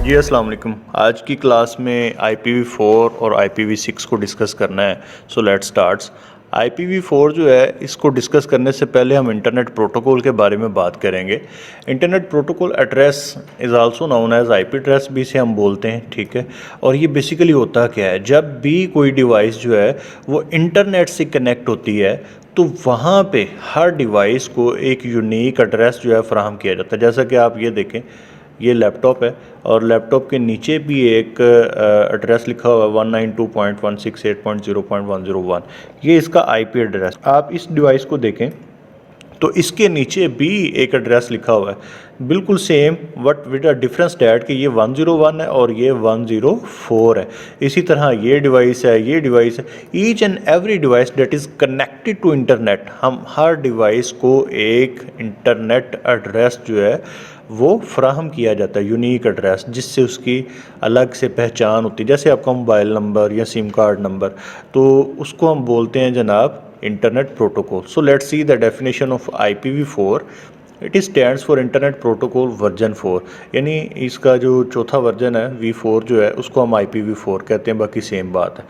जी अस्सलाम वालेकुम। आज की क्लास में IPv4 और IPv6 को डिस्कस करना है। So let's starts. IPv4 जो है इसको डिस्कस करने से पहले हम इंटरनेट प्रोटोकॉल के बारे में बात करेंगे। Internet protocol address is also known as IP address भी इसे हम बोलते हैं, ठीक है। और ये बेसिकली होता क्या है, जब भी कोई डिवाइस जो है वो इंटरनेट से कनेक्ट होती है तो वहाँ पे हर डिवाइस को एक यूनिक एड्रेस जो है फराहम किया जाता है। जैसा कि आप ये देखें, ये लैपटॉप है और लैपटॉप के नीचे भी एक एड्रेस लिखा हुआ है 192.168.0.101। ये इसका IP एड्रेस। आप इस डिवाइस को देखें तो इसके नीचे भी एक एड्रेस लिखा हुआ है बिल्कुल same, but with a difference that कि ये 101 है और ये 104 है। इसी तरह ये डिवाइस है, ये डिवाइस है। Each and every device that is connected to internet, हम हर डिवाइस को एक इंटरनेट एड्रेस जो है वो फ्राहम किया जाता है, यूनिक एड्रेस, जिससे उसकी अलग से पहचान होती है। जैसे आपका मोबाइल नंबर या सिम कार्ड नंबर, तो उसको हम बोलते हैं जनाब internet protocol. So let's see the definition of IPv4। It is stands for internet protocol version 4, यानी इसका जो चौथा वर्जन है V4 जो है उसको हम IPv4 कहते हैं, बाकी सेम बात है।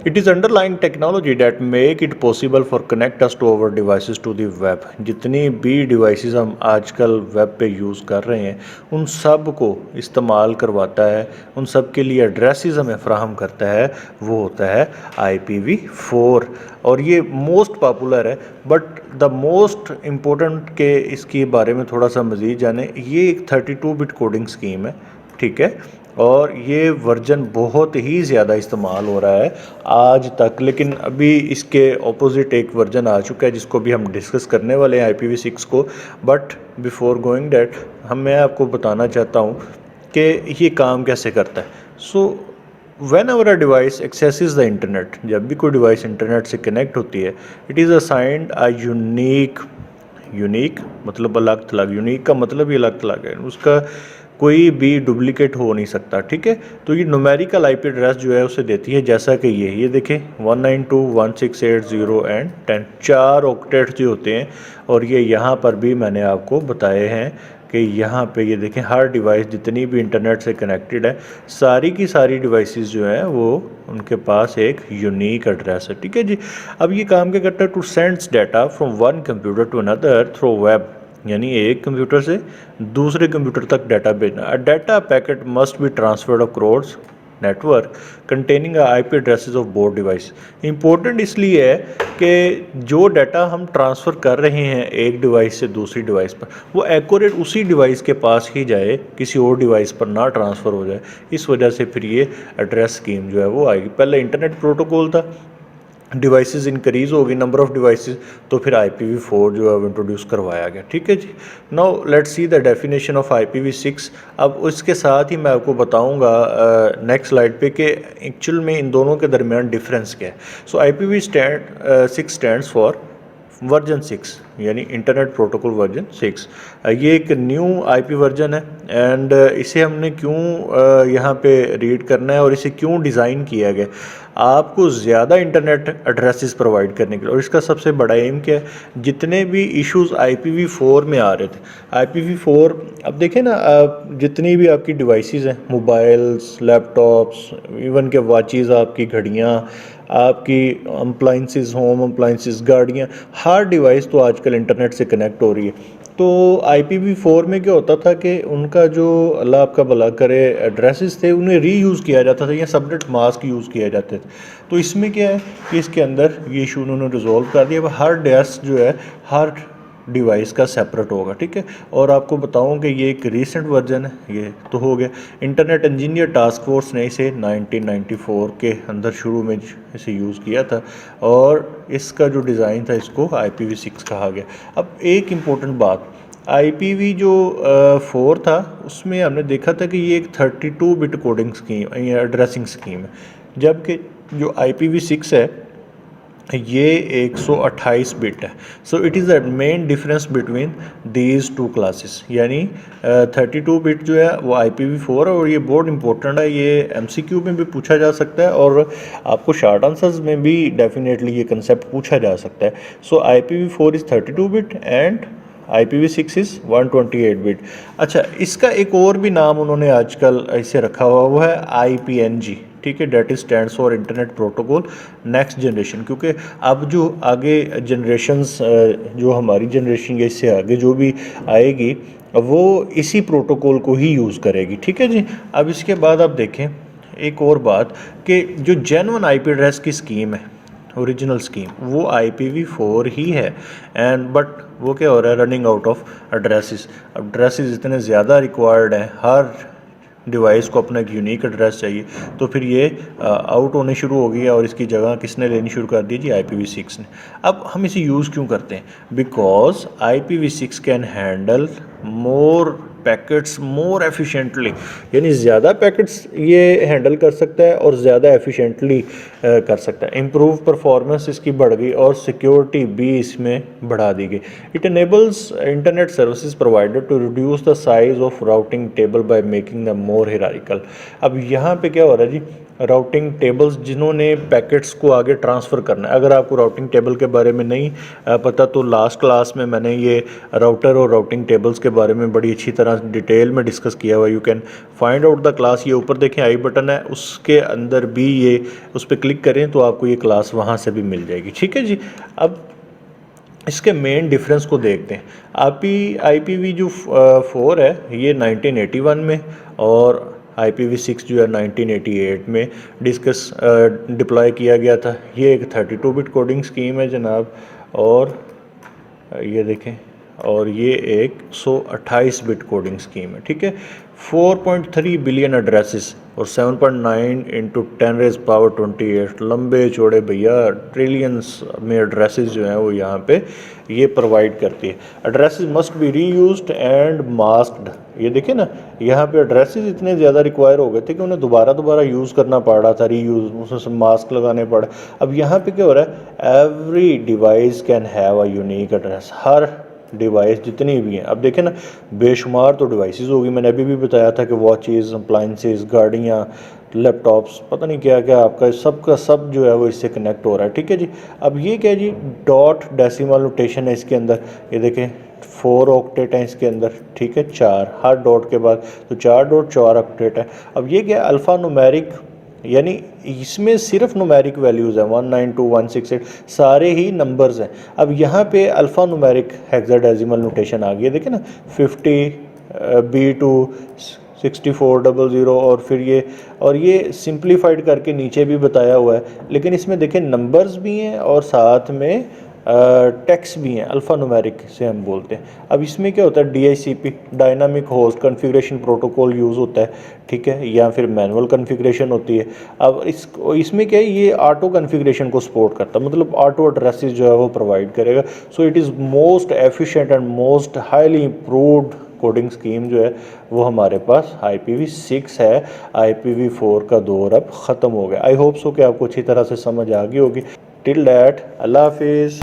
It is underline technology that make it possible for connect us to our devices to the web. जितनी भी डिवाइसेस हम आजकल वेब पे यूज़ कर रहे हैं उन सब को इस्तेमाल करवाता है, उन सब के लिए एड्रेसेस हमें फ्राहम करता है, वो होता है IPv4। और ये मोस्ट पॉपुलर है, बट द मोस्ट इम्पोर्टेंट के इसके बारे में थोड़ा सा मज़ीद जाने, ये एक 32 बिट कोडिंग स्कीम है, ठीक है। और ये वर्जन बहुत ही ज़्यादा इस्तेमाल हो रहा है आज तक, लेकिन अभी इसके ऑपोजिट एक वर्जन आ चुका है जिसको भी हम डिस्कस करने वाले हैं IPv6 को। बट बिफोर गोइंग डैट मैं आपको बताना चाहता हूँ कि ये काम कैसे करता है। So when our a device axes the internet, जब भी कोई डिवाइस इंटरनेट से कनेक्ट होती है, it is assigned a unique मतलब अलग थलग, यूनिक का मतलब ही अलग थलग है, उसका कोई भी डुप्लीकेट हो नहीं सकता, ठीक है। तो ये न्यूमेरिकल IP एड्रेस जो है उसे देती है, जैसा कि ये देखें 192.168.0 एंड 10, 4 ऑक्टेट जो होते हैं। और ये यहाँ पर भी मैंने आपको बताए हैं कि यहाँ पे ये देखें हर डिवाइस जितनी भी इंटरनेट से कनेक्टेड है, सारी की सारी डिवाइसेस जो हैं वो उनके पास एक यूनिक एड्रेस है, ठीक है जी। अब ये काम क्या करता है, to sends data from one computer to another through web, यानी एक कंप्यूटर से दूसरे कंप्यूटर तक डाटा भेजना। A data packet must be transferred across network containing IP addresses of both device. Important इसलिए है कि जो डाटा हम ट्रांसफ़र कर रहे हैं एक डिवाइस से दूसरी डिवाइस पर, वो एक्यूरेट उसी डिवाइस के पास ही जाए, किसी और डिवाइस पर ना ट्रांसफ़र हो जाए। इस वजह से फिर ये एड्रेस स्कीम जो है वो आएगी। पहले इंटरनेट प्रोटोकॉल था, डिवाइसेस इंक्रीज़ हो गई नंबर ऑफ़ डिवाइसेस, तो फिर IPv4 जो है वो इंट्रोड्यूस करवाया गया, ठीक है जी। Now let's see the definition of IPv6। अब उसके साथ ही मैं आपको बताऊंगा नेक्स्ट स्लाइड पे कि एक्चुअल में इन दोनों के दरमियान डिफरेंस क्या है। सो IPv6 स्टैंड्स फॉर वर्जन 6, यानी इंटरनेट प्रोटोकॉल वर्जन 6। ये एक न्यू IP वर्जन है एंड इसे हमने क्यों यहाँ पे रीड करना है और इसे क्यों डिज़ाइन किया गया, आपको ज़्यादा इंटरनेट एड्रेसेस प्रोवाइड करने के लिए। और इसका सबसे बड़ा एम क्या है, जितने भी इश्यूज़ IPv4 में आ रहे थे, IPv4 अब देखें ना, जितनी भी आपकी डिवाइसेस हैं, मोबाइल्स, लैपटॉप्स, इवन के वॉचेस, आपकी घड़ियाँ, आपकी अप्लाइंसेस, होम अप्लाइंसेस, गाड़ियाँ, हर डिवाइस तो आजकल इंटरनेट से कनेक्ट हो रही है। तो IPv4 में क्या होता था कि उनका जो, अल्लाह आपका भला करे, एड्रेसेस थे उन्हें रीयूज़ किया जाता था या सबनेट मास्क यूज़ किए जाते थे। तो इसमें क्या है कि इसके अंदर ये इशू उन्होंने रिजॉल्व कर दिया। अब हर डेस्क जो है हर डिवाइस का सेपरेट होगा, ठीक है। और आपको बताऊं कि ये एक रीसेंट वर्जन है, ये तो हो गया। इंटरनेट इंजीनियर टास्क फोर्स ने इसे 1994 के अंदर शुरू में इसे यूज़ किया था और इसका जो डिज़ाइन था इसको IPv6 कहा गया। अब एक इम्पोर्टेंट बात, IPv जो 4 था उसमें हमने देखा था कि ये एक 32 बिट कोडिंग स्कीम या एड्रेसिंग स्कीम है, जबकि जो IPv6 है ये 128 बिट है। So it is the main difference between these two classes, यानी 32 बिट जो है वो IPv4 है। और ये बहुत इंपॉर्टेंट है, ये MCQ में भी पूछा जा सकता है और आपको शॉर्ट आंसर्स में भी डेफिनेटली ये कंसेप्ट पूछा जा सकता है। सो IPv4 is 32 bit and IPv6 is 128 bit. अच्छा, इसका एक और भी नाम उन्होंने आजकल ऐसे रखा हुआ, वो है IPNG, ठीक है, that is stands for internet protocol next generation. क्योंकि अब जो आगे जनरेशन्स, जो हमारी जनरेशन या इससे आगे जो भी आएगी, वो इसी प्रोटोकॉल को ही यूज़ करेगी, ठीक है जी। अब इसके बाद आप देखें एक और बात कि जो जेन्युइन IP एड्रेस की स्कीम है, ओरिजिनल स्कीम, वो IPv4 ही है। एंड बट वो क्या हो रहा है, रनिंग आउट ऑफ एड्रेसेस। अब एड्रेसेस इतने ज़्यादा रिक्वायर्ड हैं, हर डिवाइस को अपना एक यूनिक एड्रेस चाहिए, तो फिर ये आउट होने शुरू हो गया और इसकी जगह किसने लेनी शुरू कर दी जी, IPv6 ने। अब हम इसे यूज़ क्यों करते हैं? Because IPv6 can handle more packets more efficiently, यानी ज़्यादा पैकेट्स ये हैंडल कर सकता है और ज़्यादा एफिशिएंटली कर सकता है। इम्प्रूव परफॉर्मेंस इसकी बढ़ गई और सिक्योरिटी भी इसमें बढ़ा दी गई। It enables internet services provider to reduce the size of routing table by making the more hierarchical. अब यहाँ पे क्या हो रहा है जी, राउटिंग टेबल्स, जिन्होंने पैकेट्स को आगे ट्रांसफ़र करना है। अगर आपको राउटिंग टेबल के बारे में नहीं पता, तो लास्ट क्लास में मैंने ये राउटर और राउटिंग टेबल्स के बारे में बड़ी अच्छी तरह डिटेल में डिस्कस किया हुआ। You can find out the class, ये ऊपर देखें आई बटन है, उसके अंदर भी ये, उस पर क्लिक करें तो आपको ये क्लास वहाँ से भी मिल जाएगी, ठीक है जी। अब इसके मेन डिफरेंस को देखते हैं। IPv जो 4 है ये 1981 में, और IPv6 जो है 1988 में डिप्लॉय किया गया था। ये एक 32 बिट कोडिंग स्कीम है जनाब, और ये देखें, और ये एक 128 बिट कोडिंग स्कीम है, ठीक है। 4.3 बिलियन एड्रेसेस और 7.9 इंटू 10⁻²8 लंबे चौड़े भैया ट्रिलियंस में एड्रेसेस जो हैं वो यहाँ पे ये प्रोवाइड करती है। Addresses must be reused and masked. ये देखिए ना, यहाँ पे एड्रेसेस इतने ज़्यादा रिक्वायर हो गए थे कि उन्हें दोबारा यूज़ करना पड़ रहा था, रीयूज़, उसमें मास्क लगाने पड़े। अब यहाँ पे क्या हो रहा है, every device can have a unique address. Her device जितनी भी हैं, अब देखें ना, बेशुमार तो डिवाइसेस होगी। मैंने अभी भी बताया था कि वॉचेज़, अप्लाइंसेस, गाड़ियाँ, लैपटॉप्स, पता नहीं क्या क्या आपका सबका सब जो है वो इससे कनेक्ट हो रहा है, ठीक है जी। अब ये क्या है जी, डॉट डेसिमल नोटेशन है इसके अंदर, ये देखें 4 ऑक्टेट हैं इसके अंदर, ठीक है, 4 हर डॉट के बाद, तो 4 डॉट 4 ऑक्टेट है। अब ये क्या, अल्फ़ा न्यूमेरिक, यानी इसमें सिर्फ न्यूमेरिक वैल्यूज़ हैं, 192.168 सारे ही नंबर्स हैं। अब यहाँ पे अल्फ़ा न्यूमेरिक हेक्साडेसिमल नोटेशन आ गई है, देखिए ना, 50 B2 6400, और ये सिंप्लीफाइड करके नीचे भी बताया हुआ है। लेकिन इसमें देखें नंबर्स भी हैं और साथ में टेक्स्ट भी हैं, अल्फ़ा न्यूमेरिक से हम बोलते हैं। अब इसमें क्या होता है, DHCP dynamic host configuration protocol use होता है, ठीक है, या फिर मैनुअल कॉन्फ़िगरेशन होती है। अब इसमें क्या है, ये ऑटो कॉन्फ़िगरेशन को सपोर्ट करता है, मतलब ऑटो एड्रेसेस जो है वो प्रोवाइड करेगा। So it is most efficient and most highly improved coding scheme जो है वो हमारे पास IPv6 है। IPv4 का दौर अब ख़त्म हो गया। आई होप सो कि आपको अच्छी तरह से समझ आ गई होगी। टिल दैट, अल्लाह हाफिज़।